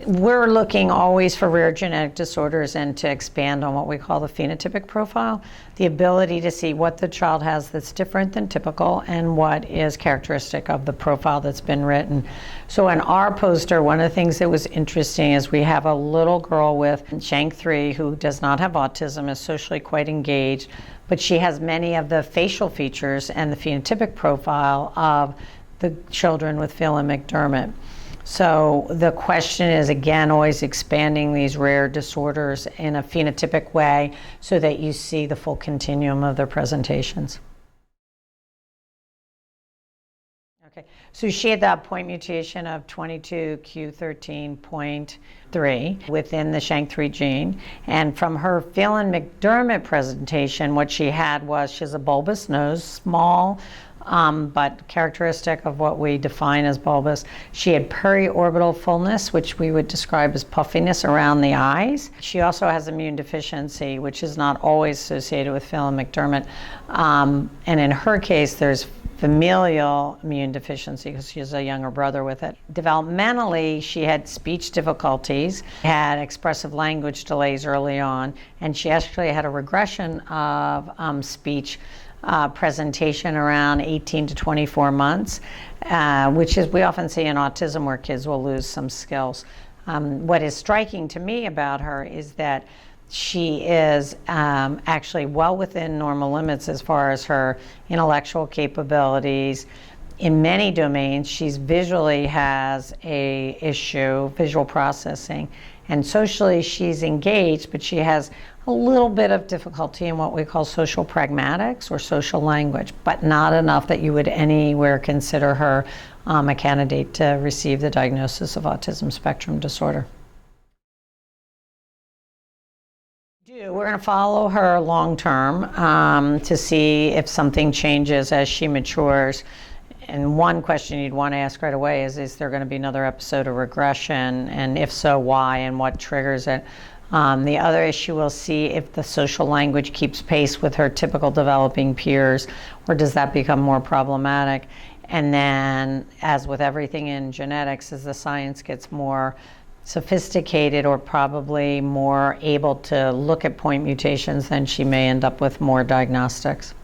We're looking always for rare genetic disorders and to expand on what we call the phenotypic profile, the ability to see what the child has that's different than typical and what is characteristic of the profile that's been written. So in our poster, one of the things that was interesting is we have a little girl with SHANK3 who does not have autism, is socially quite engaged, but she has many of the facial features and the phenotypic profile of the children with Phelan-McDermott. So the question is, again, always expanding these rare disorders in a phenotypic way so that you see the full continuum of their presentations. Okay, so she had that point mutation of 22q13.3 within the SHANK3 gene. And from her Phelan-McDermott presentation, what she had was she has a bulbous nose, small, but characteristic of what we define as bulbous. She had periorbital fullness, which we would describe as puffiness around the eyes. She also has immune deficiency, which is not always associated with Phelan-McDermott. And in her case, there's familial immune deficiency because she has a younger brother with it. Developmentally, she had speech difficulties, had expressive language delays early on, and she actually had a regression of speech presentation around 18 to 24 months, which is we often see in autism where kids will lose some skills. What is striking to me about her is that she is actually well within normal limits as far as her intellectual capabilities. In many domains, she's visually has a issue, visual processing, and socially she's engaged, but she has a little bit of difficulty in what we call social pragmatics or social language, but not enough that you would anywhere consider her a candidate to receive the diagnosis of autism spectrum disorder. We're going to follow her long term to see if something changes as she matures. And one question you'd want to ask right away is there going to be another episode of regression? And if so, why and what triggers it? The other issue, we'll see if the social language keeps pace with her typical developing peers, or does that become more problematic? And then, as with everything in genetics, as the science gets more sophisticated or probably more able to look at point mutations, then she may end up with more diagnostics.